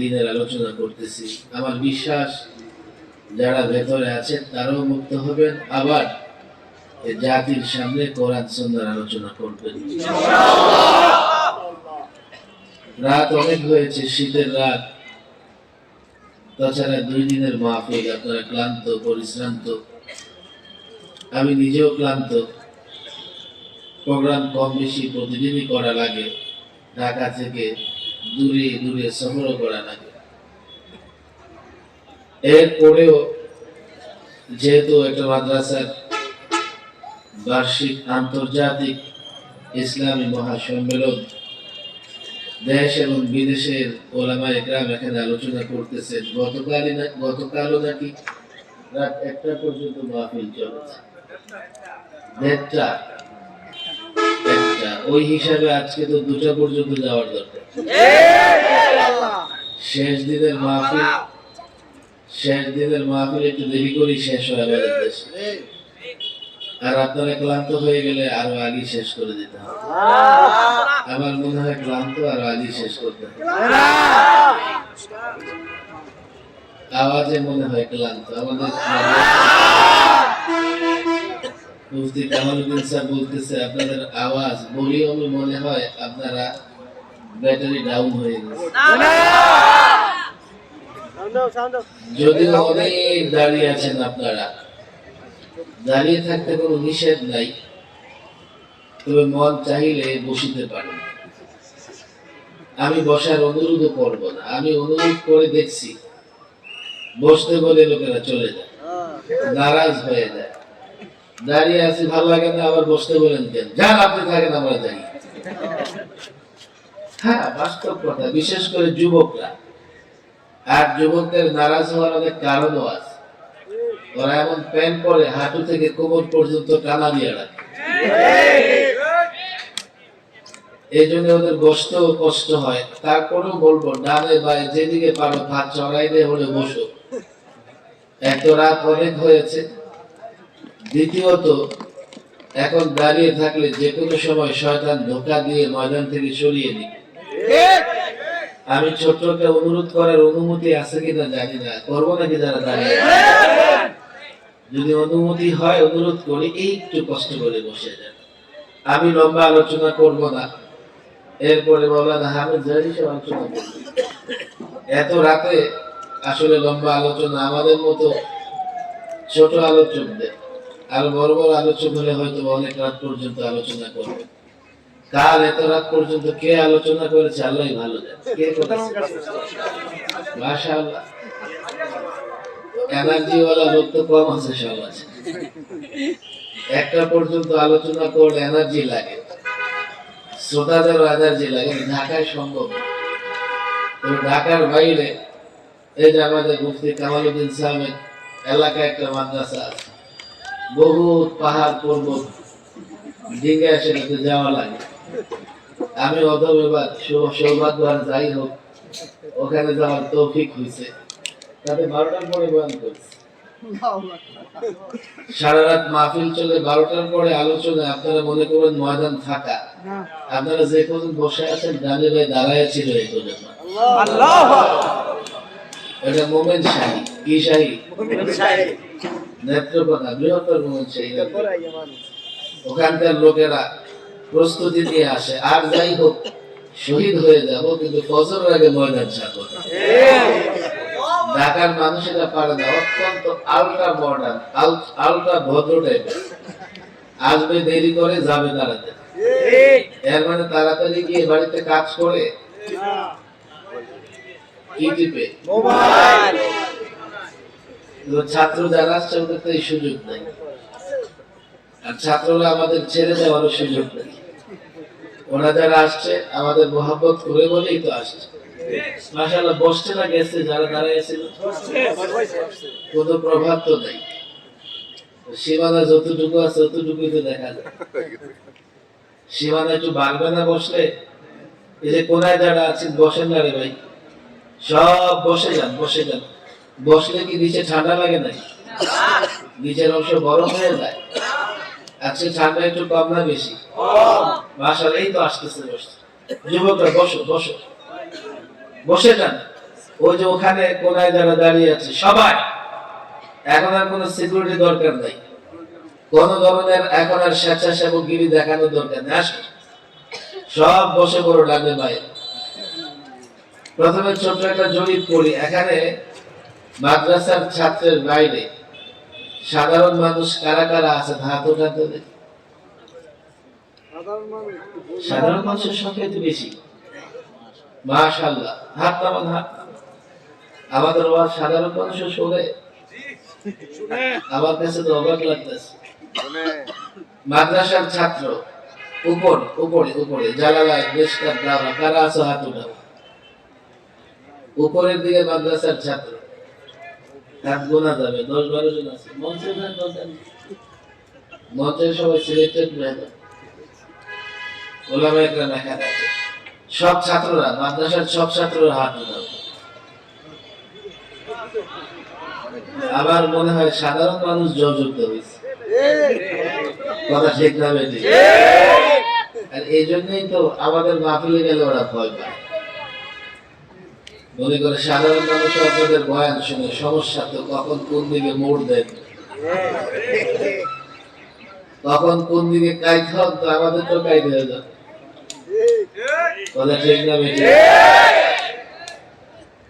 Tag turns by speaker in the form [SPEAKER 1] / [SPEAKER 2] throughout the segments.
[SPEAKER 1] দিনের আলোচনা করতেছি। আমার বিশ্বাস যারা ভেতরে আছেন তারাও মুক্ত হবেন, আবার জাতির সামনে কোরআন সুন্নাহর আলোচনা করবেন। রাত অনেক হয়েছে, শীতের রাত, তাছাড়া 2 দিনের মাহফিল, আপনারা ক্লান্ত পরিশ্রান্ত, আমি নিজেও ক্লান্ত। প্রোগ্রাম কম বেশি প্রতিদিনই করা লাগে, ঢাকা থেকে দূরে দূরে সফরও করা লাগে। এরপরেও যেহেতু একটা মাদ্রাসার বার্ষিক আন্তর্জাতিক ইসলামী মহাসম্মেলন, দেশ এবং বিদেশের ওলামায়ে কেরাম এখানে আলোচনা করতেছেন। গতকালও নাকি রাত 1টা পর্যন্ত মাহফিল চলেছে, 1টা। ওই হিসাবে আজকে তো 2টা পর্যন্ত যাওয়ার দরকার। শেষ দিনের মাহফিল একটু দেরি করেই শেষ হয় আমাদের দেশে, আর আপনারা ক্লান্ত হয়ে গেলে আরো আগে শেষ করে দিতে হবে। আমার মনে হয় ক্লান্ত আরো আগে শেষ করতে হবে। আওয়াজে মনে হয় ক্লান্ত। আমাদের মুফতি কামালউদ্দিন স্যার বলতেছে আপনাদের আওয়াজ ভলিউমে মনে হয় আপনারা ব্যাটারি ডাউন হয়ে গেছে। যদি অনেক দাঁড়িয়ে আছেন, আপনারা দাঁড়িয়ে থাকতে কোনো নিষেধ নাই, তবে মন চাইলে বসিতে পারেন। আমি বসার অনুরোধ করব না, আমি অনুরোধ করে দেখছি, বসতে বলে লোকেরা চলে যায়, নারাজ হয়ে যায়। দাঁড়িয়ে আছি ভালো লাগে না, আবার বসতে বলেন কেন? যান আপনি থাকেন, আমরা যাই। হ্যাঁ, বাস্তব কথা। বিশেষ করে যুবকরা, আর যুবকদের নারাজ হওয়ার অনেক কারণও আছে। ওরা এমন প্যান্ট পরে হাঁটু থেকে কোমর পর্যন্ত টানা দিয়ে রাখে, এই জন্য ওদের বসতেও কষ্ট হয়। তারপরেও বলবো, ডানে বায়ে যেদিকে পারো হাত চড়াইলে হলে বসো। এত রাত অনেক হয়েছে। দ্বিতীয়ত, এখন দাঁড়িয়ে থাকলে যে কোনো সময় শয়তান ধোঁকা দিয়ে ময়দান থেকে সরিয়ে দিবে। আমি ছোট্টকে অনুরোধ করার অনুমতি আছে কিনা জানি না, করবো নাকি যারা দাঁড়িয়ে? যদি অনুমতি হয় অনুরোধ করি, একটু কষ্ট করে বসে যান। আমি লম্বা আলোচনা করব না, এরপরে মাওলানা হামিদ জারি সাহেব আলোচনা করবেন। এত রাতে আসলে লম্বা আলোচনা আমাদের মতো ছোট আলোচকদের, আর বড় বড় আলোচক হলে হয়তো অনেক রাত পর্যন্ত আলোচনা করবে। কাল এত রাত পর্যন্ত কে আলোচনা করেছে আল্লাহই ভালো জানে। কে করেছে? মাশাআল্লাহ, এনার্জি ওয়ালা লোক তো কম আছে, সব আছে। 1টা পর্যন্ত আলোচনা করলে এনার্জি লাগে, শ্রোতাদেরও এনার্জি লাগে। ঢাকায় সম্ভব, তবে ঢাকার বাইরে এই যে আমাদের মুফতি কামালউদ্দিন সাহেবের এলাকায় একটা মাদ্রাসা আছে, বহুত পাহাড় পর্বত ডিঙ্গে সেটাতে যাওয়া লাগে। আমি অথবা এবার সৌভাগ্য আর যাই হোক, ওখানে যাওয়ার তৌফিক হয়েছে। তাতে 12টার পরে বয়ান করছে, সারা রাত মাহফিল চলে। 12টার পরে আলোচনা। আপনারা মনে করবেন ময়দান ফাঁকা, আপনারা যে কোন বসে আছেন ডানে ভাই দাঁড়ায় ছিল এই পর্যন্ত। এটা মোমেন শাহী। কি শাহী? নেত্রকোনা, বৃহত্তর মোমেন শাহী। ওখানকার লোকেরা প্রস্তুতি নিয়ে আসে। আর যাই হোক, শহীদ হয়ে যাব, কিন্তু ফজরের আগে ময়দান ছাড়ব না। ঢাকার মানুষেরা পারে না, অত্যন্ত আলট্রা মডার্ন, আলট্রা ভদ্র টাইপের। আসবে দেরি করে, যাবে তাড়াতাড়ি। এর মানে তাড়াতাড়ি গিয়ে বাড়িতে কাজ করে কি টিপে মোবাইল। ছাত্র যারা আসছে ওদের তো এই সুযোগ নাই, আর ছাত্ররা আমাদের ছেড়ে দেওয়ারও সুযোগ নেই। ওরা যারা আসছে আমাদের মহব্বত করে বলেই তো আসছে। মাশাআল্লাহ, বসছে না গেছে, যারা দাঁড়াইছিল কোনো প্রভাব তো নাই। সীমানা যতটুকু আছে ততটুকুই তো দেখা যায়। সীমানা একটু বাড়বে না বসলে? এই যে কোনায় যারা আছেন, বসেন না রে ভাই, সব বসে যান, বসে যান। বসলে কি নিচে ঠান্ডা লাগে নাই? নিচের অংশ গরম হয়ে যায়। আজকে ঠান্ডা একটু কম না বেশি? মাশাআল্লাহ, এই তো আসতেছে। বসছে যুবকরা, বসো বসো, বসে যান। ওই যে ওখানে কোনায় যারা দাঁড়িয়ে আছে সবাই, এখন আর কোনো সিকিউরিটি দরকার নাই, কোন ধরনের এখন আর স্বেচ্ছাসেবকগিরি দেখানোর দরকার নেই। আসো সব বসে পড়ো ডানে বায়ে। প্রথমে ছোট একটা জরিপ করি, এখানে মাদ্রাসার ছাত্রের বাইরে সাধারণ মানুষ কারা কারা আছে হাত ওঠাতে দেখি। সাধারণ মানুষের সংখ্যা তো বেশি, মাশাআল্লাহ। হাত নামান, হাত নামান। আমাদের ওয়াজ সাধারণ মানুষও শোনে, আমার কাছে তো অবাক লাগতেছে। মাদ্রাসার ছাত্র উপরে উপরে জালালায় বেশকার দাওরা কারা আছে হাত উঠাও। উপরের দিকে মাদ্রাসার ছাত্র, হাত গোনা যাবে, 10-12 জন আছে। মঞ্চে সবাই সিলেক্টেড মেহমান ওলামা একরাম এখানে আছে। সব ছাত্ররা, মাদ্রাসার সব ছাত্ররা হাত উঠাও। আমার মনে হয় সাধারণ মানুষ জয়যুক্ত হয়েছে, কথা ঠিক না বেশি? আর এই জন্যই তো আমাদের মাহফিলে গেলে ওরা ভয় পায়, মনে করে সাধারণ মানুষ আপনাদের বয়ান শুনে সমস্যা তো কখন কোন দিকে মোড় দেন, কখন কোন দিকে কাইতে হন, তো আমাদের তো কাইতে হয়ে যাবে, কথা ঠিক না বেশি?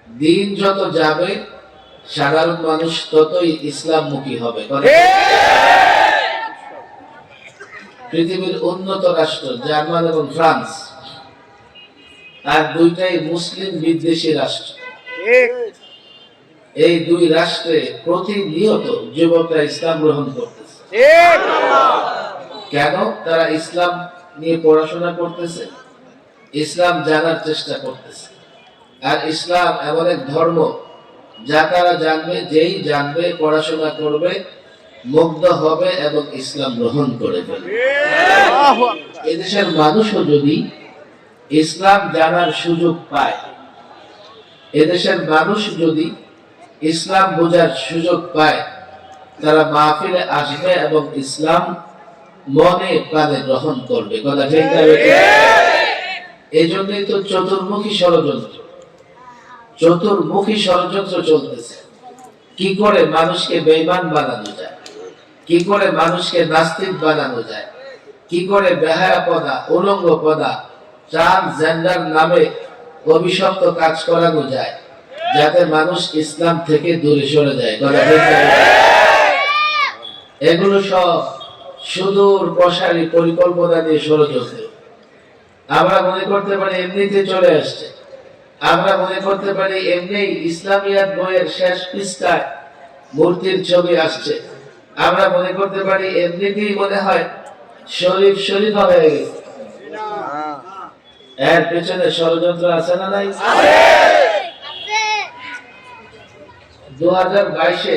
[SPEAKER 1] দিন যত যাবে সাধারণ মানুষ ততই ইসলামমুখী হবে। পৃথিবীর উন্নত রাষ্ট্র জার্মান এবং ফ্রান্স, আর দুইটাই মুসলিম বিদ্বেষী রাষ্ট্র। এই দুই রাষ্ট্রে প্রতিনিয়ত যুবকরা ইসলাম গ্রহণ করতেছে। কেন? তারা ইসলাম নিয়ে পড়াশোনা করতেছে, ইসলাম জানার চেষ্টা করতেছে। আর ইসলাম এমন এক ধর্ম যা তারা জানবে, যেই জানবে পড়াশোনা করবে, মুগ্ধ হবে এবং ইসলাম গ্রহণ করে ফেলবে। এদেশের মানুষও যদি ইসলাম জানার সুযোগ পায়, এদেশের মানুষ যদি ইসলাম বোঝার সুযোগ পায়, তারা মাহফিলে আসবে এবং ইসলাম মনে প্রাণে গ্রহণ করবে, কথা ঠিক না? এই জন্যই তো চতুর্মুখী ষড়যন্ত্র চলতেছে। কি করে মানুষকে বেঈমান বানানো যায়, কি করে মানুষকে নাস্তিক বানানো যায়, কি করে বেহায়াপনা, উলঙ্গপনা, ট্রান্সজেন্ডার নামে অভিশপ্ত কাজ করানো যায়, যাতে মানুষ ইসলাম থেকে দূরে সরে যায়। এগুলো সব সুদূর প্রসারী পরিকল্পনা নিয়ে ষড়যন্ত্র। আমরা মনে করতে পারি এমনিতে চলে আসছে, আমরা মনে করতে পারি এমনি ইসলামিয়াত বইয়ের শেষ পৃষ্ঠায় মূর্তির ছবি আসছে, আমরা মনে করতে পারি এমনিতেই মনে হয় শরীফ হয়ে গেছে। এর পেছনে ষড়যন্ত্র আছে না নাই? 2022-এ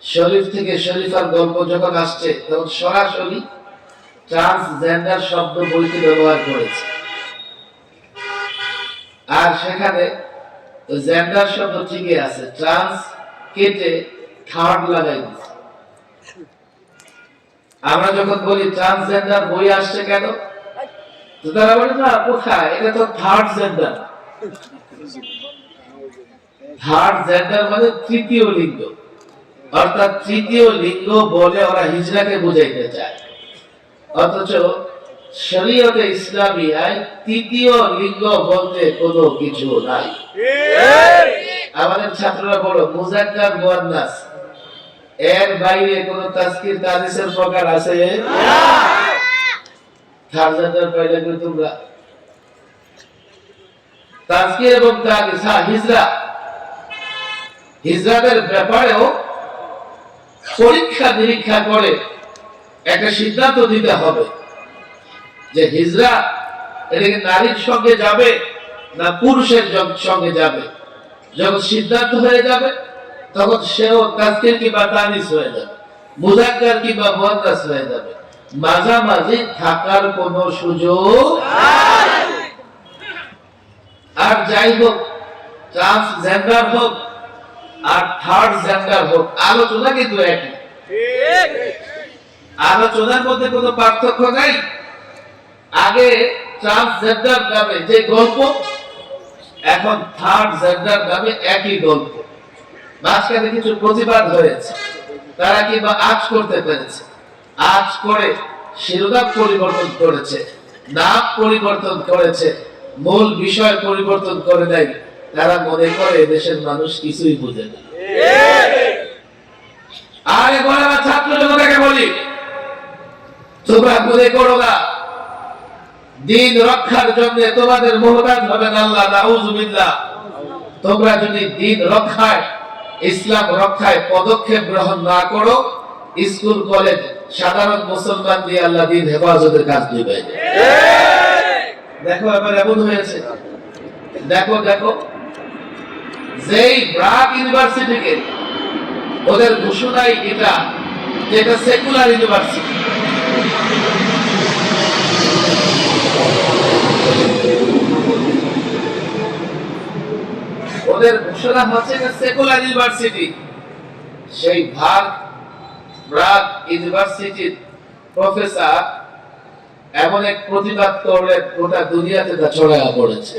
[SPEAKER 1] শরীফ থেকে শরীফার গল্প যখন আসছে, তখন সরাসরি ট্রান্সজেন্ডার শব্দ বইতে ব্যবহার করেছে। আর সেখানে জেন্ডার শব্দ ঠিকই আছে, ট্রান্স কেটে থার্ড লাগাই দিচ্ছে। আমরা যখন বলি ট্রান্সজেন্ডার বই আসছে কেন, তো তারা বলে না, কোথায়, এটা তো থার্ড জেন্ডার। থার্ড জেন্ডার মানে তৃতীয় লিঙ্গ, অর্থাৎ তৃতীয় লিঙ্গ বলে ওরা হিজড়াকে বুঝাইতে চায়। অথচ শরীয়তে ইসলামিয়ায় তৃতীয় লিঙ্গ বলতে কোনো কিছু নাই। আমাদের ছাত্ররা বলো মুযাক্কার মুআন্নাস, এর বাইরে কোন তাসকির তানিসের প্রকার আছে? থার্ড জেন্ডার পাইলে কি তোমরা? তাসকির এবং তানিস, হিজড়াদের ব্যাপারেও পরীক্ষা নিরীক্ষা করে একটা সিদ্ধান্ত দিতে হবে যে হিজড়া এটা কি নারীর সঙ্গে যাবে না পুরুষের সঙ্গে যাবে। যখন সিদ্ধান্ত হয়ে যাবে তখন সেও তাসকির কিংবা তানিস হয়ে যাবে, মুযাক্কার কিংবা মুআন্নাস হয়ে যাবে। মাঝামাঝি থাকার কোনো সুযোগ নাই। আর যাই হোক, ট্রান্সজেন্ডার হোক আর থার্ড জেন্ডার হোক, আলোচনা কিন্তু একই। আলোচনার মধ্যে কোনো পার্থক্য নাই। আগে ট্রান্সজেন্ডার নামে যে গল্প, এখন থার্ড জেন্ডার নামে একই গল্প। মাঝখানে কিছু প্রতিবাদ হয়েছে, তারা কিংবা আজ করতে পেরেছে, আজ করে শিরোনাম পরিবর্তন করেছে, নাম পরিবর্তন করেছে, মূল বিষয় পরিবর্তন করে দেয়। তারা মনে করে দেশের মানুষ কিছুই বুঝে না। আর এবার আমার ছাত্র জনতাকে বলি, তোমরা মনে করো না দিন রক্ষার জন্য তোমাদের মুহতাজ হবেন আল্লাহ, নাউযুবিল্লাহ। তোমরা যদি দিন রক্ষায়, ইসলাম রক্ষায় পদক্ষেপ গ্রহণ না করো, স্কুল কলেজ সাধারণ মুসলমান দিয়ে আল্লাহ দিন হেফাজতের কাজ দিবে। দেখো এবার এমন হয়েছে, দেখো দেখো যেই ব্রাক ইউনিভার্সিটিকে ওদের ঘোষণাই এটা, যেটা সেকুলার ইউনিভার্সিটি, ওদের ঘোষণা হচ্ছে সেকুলার ইউনিভার্সিটি। সেই ব্রাক ইউনিভার্সিটির প্রফেসর এমন এক প্রতিবাদ করলেন, গোটা দুনিয়াতে তা ছড়াইয়া পড়েছে।